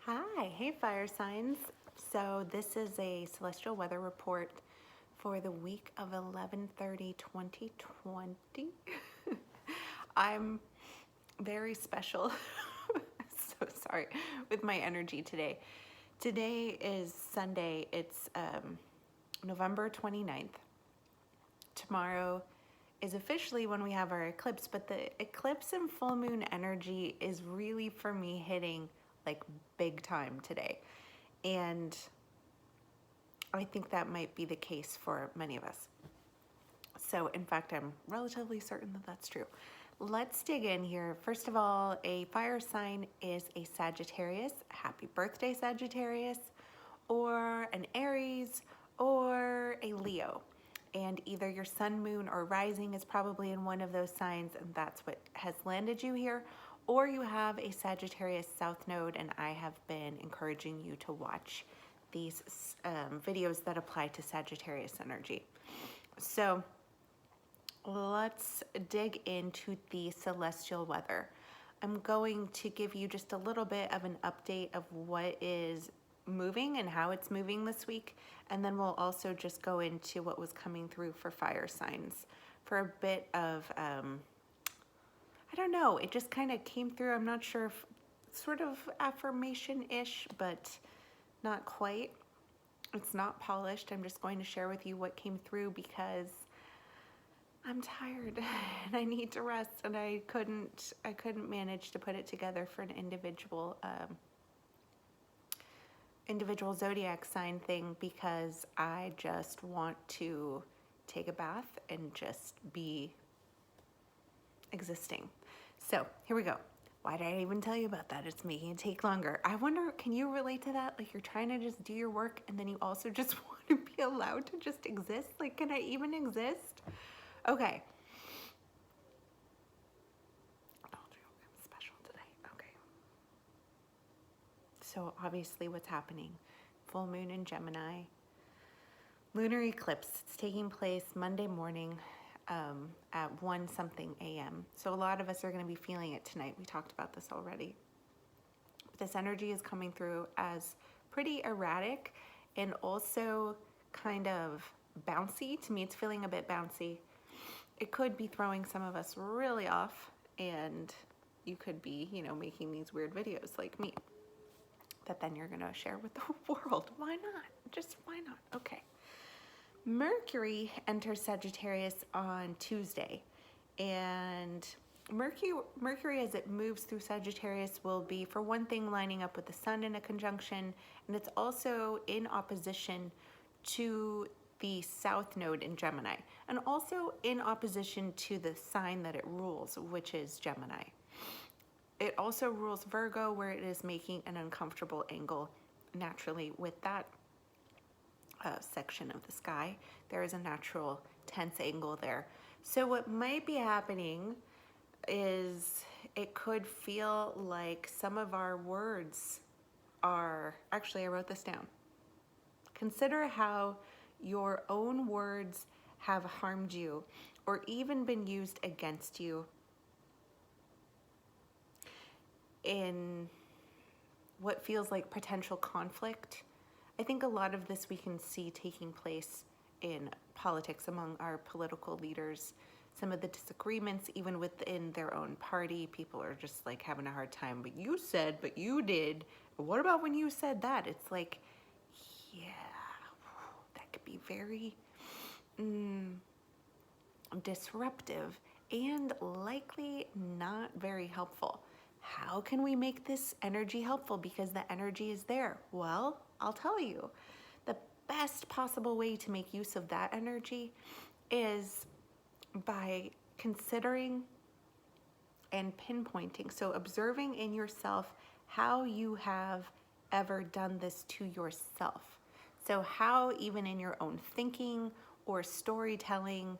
Hi, hey fire signs. So this is a celestial weather report for the week of 11/30/2020. I'm very special. So sorry with my energy today. Today is Sunday. It's November 29th. Tomorrow is officially when we have our eclipse, but the eclipse and full moon energy is really for me hitting like big time today. And I think that might be the case for many of us. So in fact, I'm relatively certain that that's true. Let's dig in here. First of all, a fire sign is a Sagittarius. Happy birthday, Sagittarius, or an Aries, or a Leo. And either your sun, moon, or rising is probably in one of those signs, and that's what has landed you here. Or you have a Sagittarius South Node, and I have been encouraging you to watch these videos that apply to Sagittarius energy. So let's dig into the celestial weather. I'm going to give you just a little bit of an update of what is moving and how it's moving this week, and then we'll also just go into what was coming through for fire signs for a bit of I don't know, it just kind of came through. I'm not sure if sort of affirmation-ish, but not quite. It's not polished. I'm just going to share with you what came through because I'm tired and I need to rest, and I couldn't manage to put it together for an individual zodiac sign thing because I just want to take a bath and just be existing. So here we go. Why did I even tell you about that? It's making it take longer. I wonder, can you relate to that? Like you're trying to just do your work and then you also just want to be allowed to just exist? Like, can I even exist? Okay. I'm special today. Okay. So obviously what's happening? Full moon in Gemini. Lunar eclipse. It's taking place Monday morning at 1 something a.m. So a lot of us are going to be feeling it tonight. We talked about this already. But this energy is coming through as pretty erratic and also kind of bouncy. To me, it's feeling a bit bouncy. It could be throwing some of us really off, and you could be, making these weird videos like me that then you're going to share with the world. Why not? Just why not? Okay. Mercury enters Sagittarius on Tuesday, and Mercury as it moves through Sagittarius will be, for one thing, lining up with the sun in a conjunction, and it's also in opposition to the South Node in Gemini, and also in opposition to the sign that it rules, which is Gemini. It also rules Virgo, where it is making an uncomfortable angle naturally with that section of the sky. There is a natural tense angle there. So what might be happening is it could feel like some of our words are, actually I wrote this down. Consider how your own words have harmed you or even been used against you in what feels like potential conflict. I think a lot of this we can see taking place in politics among our political leaders. Some of the disagreements, even within their own party, people are just like having a hard time. But you said, but you did. But what about when you said that? It's like, yeah, that could be very disruptive and likely not very helpful. How can we make this energy helpful? Because the energy is there. Well, I'll tell you, the best possible way to make use of that energy is by considering and pinpointing. So observing in yourself how you have ever done this to yourself. So how even in your own thinking or storytelling,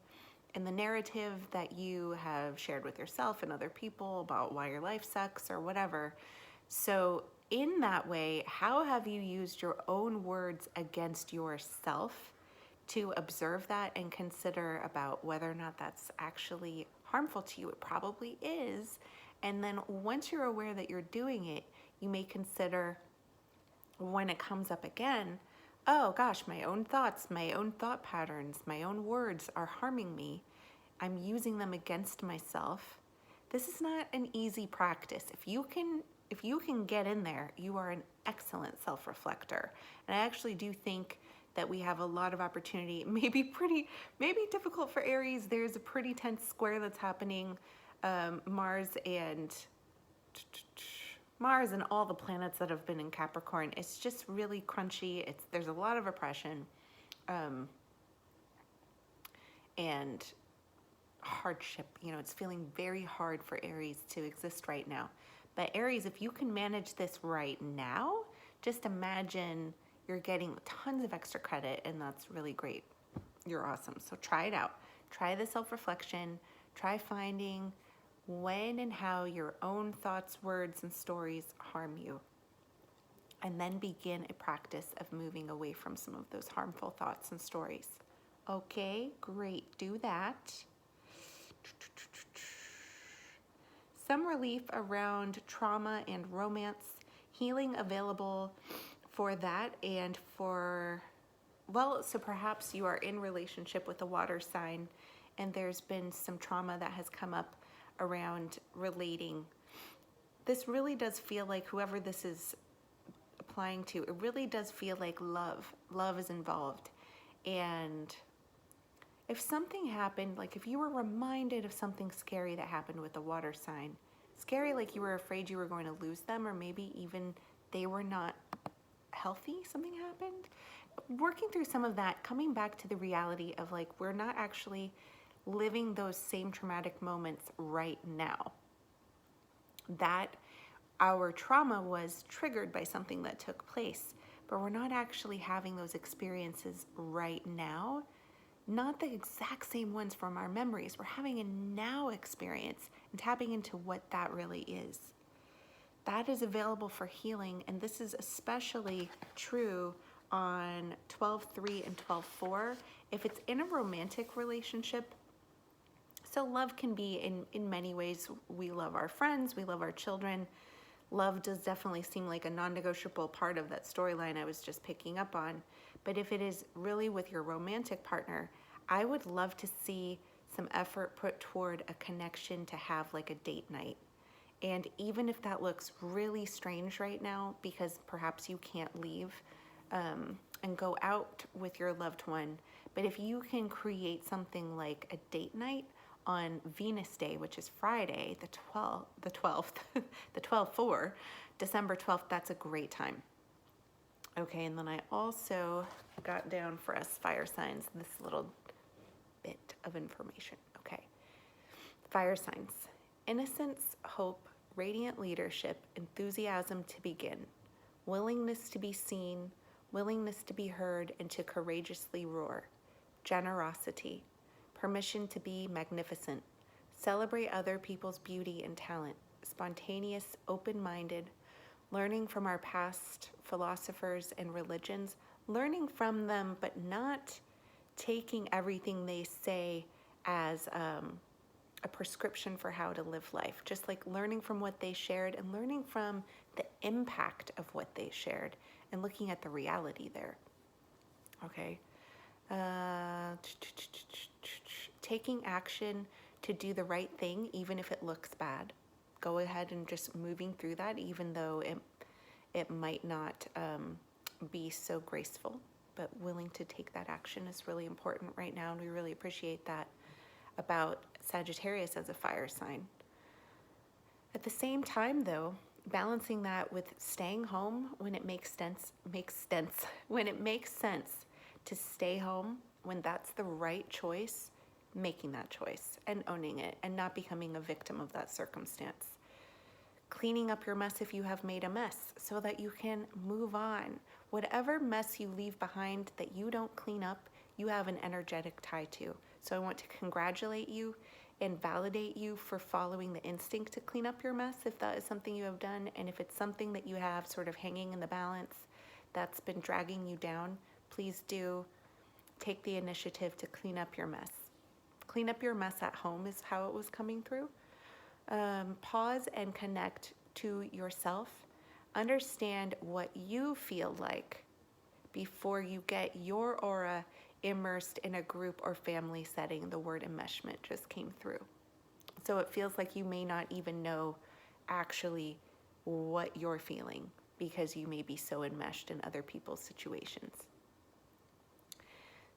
in the narrative that you have shared with yourself and other people about why your life sucks or whatever. So in that way, how have you used your own words against yourself to observe that and consider about whether or not that's actually harmful to you? It probably is. And then once you're aware that you're doing it, you may consider when it comes up again, oh gosh, my own thoughts, my own thought patterns, my own words are harming me. I'm using them against myself. This is not an easy practice. If you can get in there, you are an excellent self-reflector. And I actually do think that we have a lot of opportunity. Maybe difficult for Aries. There's a pretty tense square that's happening. Mars and all the planets that have been in Capricorn. It's just really crunchy. There's a lot of oppression and hardship. You know, it's feeling very hard for Aries to exist right now. But Aries, if you can manage this right now, just imagine you're getting tons of extra credit, and that's really great. You're awesome. So try it out. Try the self-reflection. Try finding when and how your own thoughts, words, and stories harm you. And then begin a practice of moving away from some of those harmful thoughts and stories. Okay, great. Do that. Some relief around trauma and romance, healing available for that and for, well, so perhaps you are in relationship with a water sign and there's been some trauma that has come up around relating. This really does feel like, whoever this is applying to, it really does feel like love is involved. And if something happened, like if you were reminded of something scary that happened with a water sign, scary like you were afraid you were going to lose them, or maybe even they were not healthy, something happened, working through some of that, coming back to the reality of like, we're not actually living those same traumatic moments right now. That our trauma was triggered by something that took place, but we're not actually having those experiences right now. Not the exact same ones from our memories. We're having a now experience and tapping into what that really is. That is available for healing, and this is especially true on 12-3 and 12-4. If it's in a romantic relationship, so love can be in many ways. We love our friends, we love our children. Love does definitely seem like a non-negotiable part of that storyline I was just picking up on. But if it is really with your romantic partner, I would love to see some effort put toward a connection to have like a date night. And even if that looks really strange right now, because perhaps you can't leave and go out with your loved one, but if you can create something like a date night on Venus Day, which is Friday, the 12th, the 12-4, December 12th, that's a great time. Okay, and then I also got down for us fire signs this little bit of information. Okay, fire signs: innocence, hope, radiant leadership, enthusiasm to begin, willingness to be seen, willingness to be heard, and to courageously roar, generosity, permission to be magnificent, celebrate other people's beauty and talent, spontaneous, open-minded, learning from our past philosophers and religions, learning from them, but not taking everything they say as a prescription for how to live life. Just like learning from what they shared and learning from the impact of what they shared and looking at the reality there. Okay. Taking action to do the right thing, even if it looks bad. Go ahead and just moving through that, even though it might not be so graceful, but willing to take that action is really important right now, and we really appreciate that about Sagittarius as a fire sign. At the same time, though, balancing that with staying home when it makes sense, when it makes sense to stay home, when that's the right choice, making that choice and owning it and not becoming a victim of that circumstance. Cleaning up your mess if you have made a mess so that you can move on. Whatever mess you leave behind that you don't clean up, you have an energetic tie to. So I want to congratulate you and validate you for following the instinct to clean up your mess if that is something you have done. And if it's something that you have sort of hanging in the balance that's been dragging you down, please do take the initiative to clean up your mess. Clean up your mess at home is how it was coming through. Pause and connect to yourself. Understand what you feel like before you get your aura immersed in a group or family setting. The word enmeshment just came through. So it feels like you may not even know actually what you're feeling because you may be so enmeshed in other people's situations.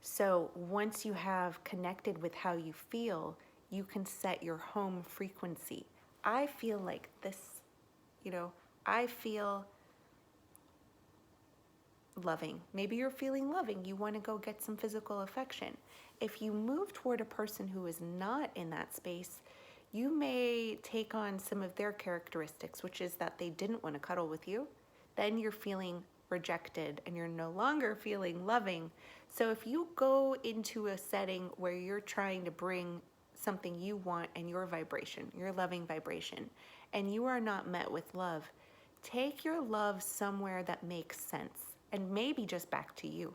So once you have connected with how you feel, you can set your home frequency. I feel like this, I feel loving. Maybe you're feeling loving. You want to go get some physical affection. If you move toward a person who is not in that space, you may take on some of their characteristics, which is that they didn't want to cuddle with you. Then you're feeling rejected and you're no longer feeling loving. So if you go into a setting where you're trying to bring something you want and your vibration, your loving vibration, and you are not met with love, take your love somewhere that makes sense and maybe just back to you.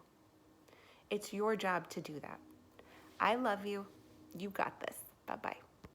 It's your job to do that. I love you. You got this. Bye-bye.